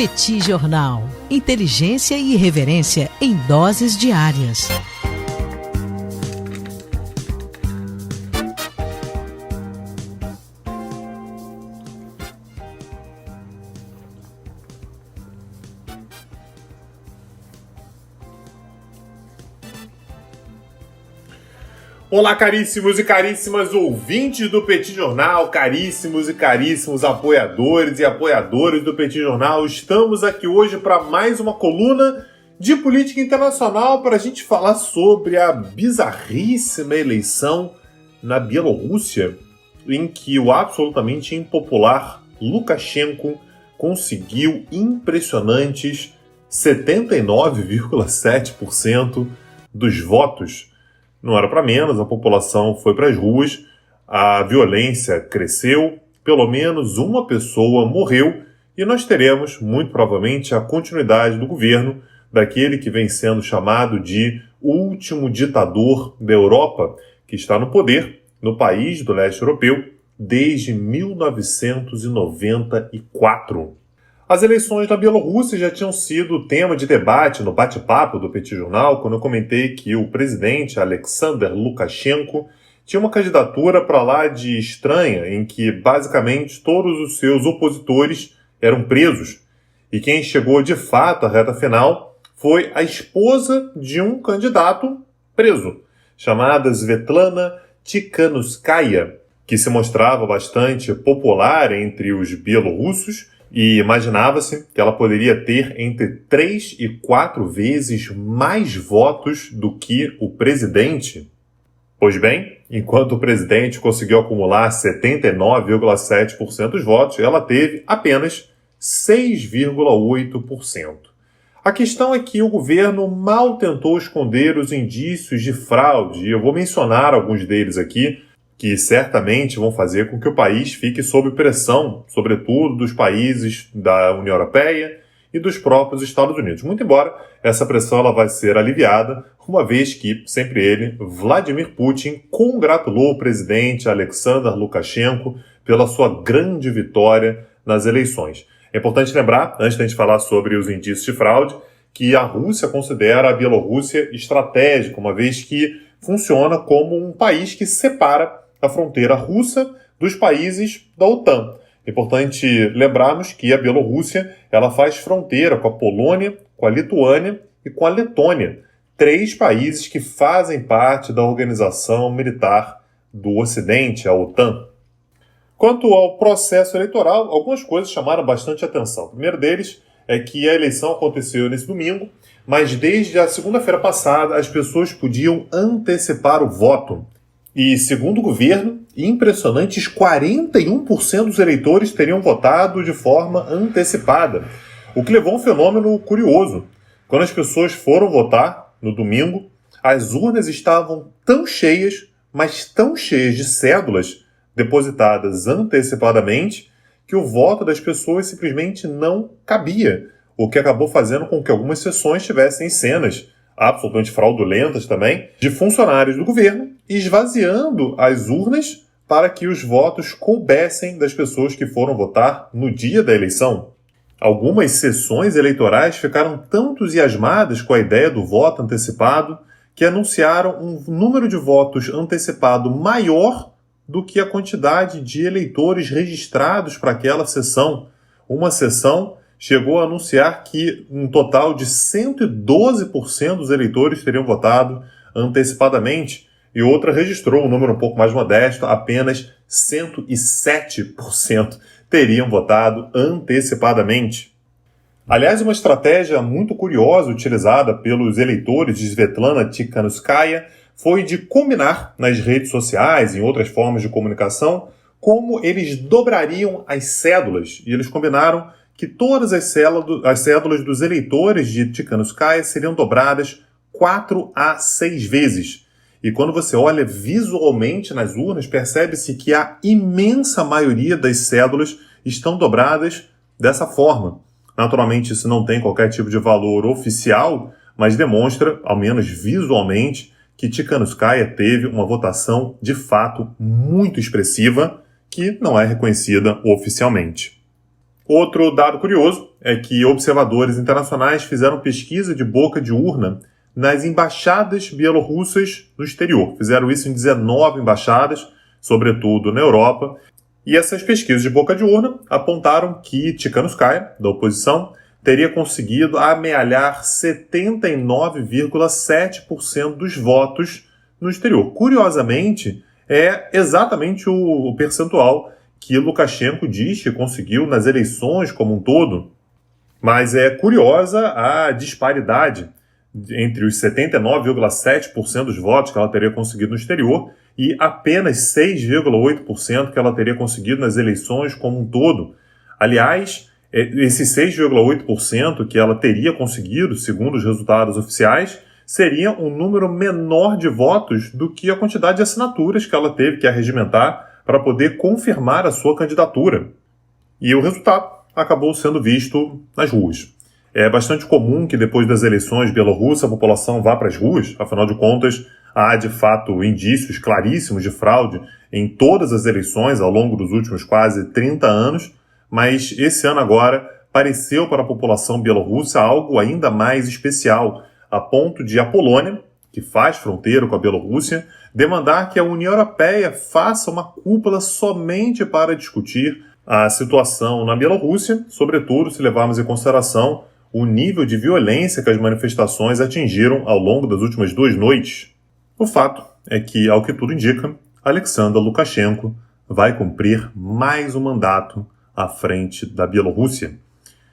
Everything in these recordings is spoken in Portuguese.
Petit Jornal. Inteligência e irreverência em doses diárias. Olá, caríssimos e caríssimas ouvintes do Petit Jornal, caríssimos e caríssimos apoiadores e apoiadoras do Petit Jornal. Estamos aqui hoje para mais uma coluna de política internacional para a gente falar sobre a bizarríssima eleição na Bielorrússia, em que o absolutamente impopular Lukashenko conseguiu impressionantes 79,7% dos votos. Não era para menos, a população foi para as ruas, a violência cresceu, pelo menos uma pessoa morreu e nós teremos, muito provavelmente, a continuidade do governo daquele que vem sendo chamado de último ditador da Europa, que está no poder no país do leste europeu desde 1994. As eleições na Bielorrússia já tinham sido tema de debate no bate-papo do Petit Jornal, quando eu comentei que o presidente Alexander Lukashenko tinha uma candidatura para lá de estranha, em que basicamente todos os seus opositores eram presos. E quem chegou de fato à reta final foi a esposa de um candidato preso, chamada Svetlana Tikhanovskaya, que se mostrava bastante popular entre os bielorrussos, e imaginava-se que ela poderia ter entre 3 e 4 vezes mais votos do que o presidente. Pois bem, enquanto o presidente conseguiu acumular 79,7% dos votos, ela teve apenas 6,8%. A questão é que o governo mal tentou esconder os indícios de fraude, e eu vou mencionar alguns deles aqui, que certamente vão fazer com que o país fique sob pressão, sobretudo dos países da União Europeia e dos próprios Estados Unidos. Muito embora essa pressão ela vai ser aliviada, uma vez que, sempre ele, Vladimir Putin, congratulou o presidente Alexander Lukashenko pela sua grande vitória nas eleições. É importante lembrar, antes de a gente falar sobre os indícios de fraude, que a Rússia considera a Bielorrússia estratégica, uma vez que funciona como um país que separa a fronteira russa dos países da OTAN. É importante lembrarmos que a Bielorrússia ela faz fronteira com a Polônia, com a Lituânia e com a Letônia, 3 países que fazem parte da Organização Militar do Ocidente, a OTAN. Quanto ao processo eleitoral, algumas coisas chamaram bastante atenção. O primeiro deles é que a eleição aconteceu nesse domingo, mas desde a segunda-feira passada as pessoas podiam antecipar o voto. E, segundo o governo, impressionantes 41% dos eleitores teriam votado de forma antecipada, o que levou a um fenômeno curioso. Quando as pessoas foram votar, no domingo, as urnas estavam tão cheias, mas tão cheias de cédulas depositadas antecipadamente, que o voto das pessoas simplesmente não cabia, o que acabou fazendo com que algumas sessões tivessem cenas absolutamente fraudulentas também, de funcionários do governo, esvaziando as urnas para que os votos coubessem das pessoas que foram votar no dia da eleição. Algumas sessões eleitorais ficaram tão entusiasmadas com a ideia do voto antecipado que anunciaram um número de votos antecipado maior do que a quantidade de eleitores registrados para aquela sessão. Uma sessão chegou a anunciar que um total de 112% dos eleitores teriam votado antecipadamente, e outra registrou um número um pouco mais modesto, apenas 107% teriam votado antecipadamente. Aliás, uma estratégia muito curiosa utilizada pelos eleitores de Svetlana Tikhanovskaya foi de combinar nas redes sociais e em outras formas de comunicação como eles dobrariam as cédulas, e eles combinaram que todas as cédulas dos eleitores de Tikhanovskaya seriam dobradas 4 a 6 vezes. E quando você olha visualmente nas urnas, percebe-se que a imensa maioria das cédulas estão dobradas dessa forma. Naturalmente, isso não tem qualquer tipo de valor oficial, mas demonstra, ao menos visualmente, que Tikhanovskaya teve uma votação de fato muito expressiva, que não é reconhecida oficialmente. Outro dado curioso é que observadores internacionais fizeram pesquisa de boca de urna nas embaixadas bielorrussas no exterior. Fizeram isso em 19 embaixadas, sobretudo na Europa. E essas pesquisas de boca de urna apontaram que Tikhanovskaya, da oposição, teria conseguido amealhar 79,7% dos votos no exterior. Curiosamente, é exatamente o percentual que Lukashenko diz que conseguiu nas eleições como um todo. Mas é curiosa a disparidade entre os 79,7% dos votos que ela teria conseguido no exterior e apenas 6,8% que ela teria conseguido nas eleições como um todo. Aliás, esses 6,8% que ela teria conseguido, segundo os resultados oficiais, seria um número menor de votos do que a quantidade de assinaturas que ela teve que arregimentar para poder confirmar a sua candidatura. E o resultado acabou sendo visto nas ruas. É bastante comum que depois das eleições bielorrussas a população vá para as ruas, afinal de contas, há de fato indícios claríssimos de fraude em todas as eleições ao longo dos últimos quase 30 anos, mas esse ano agora pareceu para a população bielorrussa algo ainda mais especial, a ponto de a Polônia, que faz fronteira com a Bielorrússia, demandar que a União Europeia faça uma cúpula somente para discutir a situação na Bielorrússia, sobretudo se levarmos em consideração o nível de violência que as manifestações atingiram ao longo das últimas 2 noites. O fato é que, ao que tudo indica, Alexander Lukashenko vai cumprir mais um mandato à frente da Bielorrússia.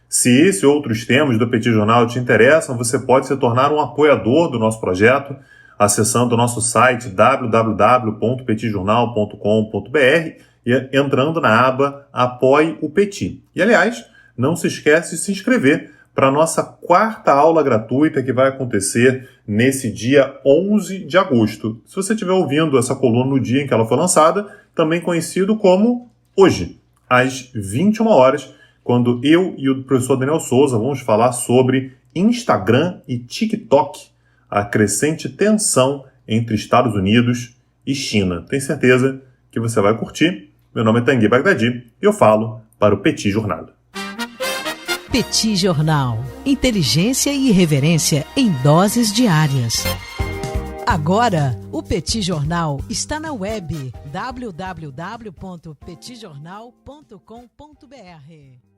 Se esse e outros temas do Petit Jornal te interessam, você pode se tornar um apoiador do nosso projeto, acessando o nosso site www.petitjornal.com.br e entrando na aba Apoie o Petit. E, aliás, não se esquece de se inscrever para a nossa 4ª aula gratuita que vai acontecer nesse dia 11 de agosto. Se você estiver ouvindo essa coluna no dia em que ela foi lançada, também conhecido como hoje, às 21 horas, quando eu e o professor Daniel Souza vamos falar sobre Instagram e TikTok, a crescente tensão entre Estados Unidos e China. Tenho certeza que você vai curtir. Meu nome é Tanguy Bagdadi e eu falo para o Petit Jornal. Petit Jornal. Inteligência e irreverência em doses diárias. Agora, o Petit Jornal está na web www.petitjornal.com.br.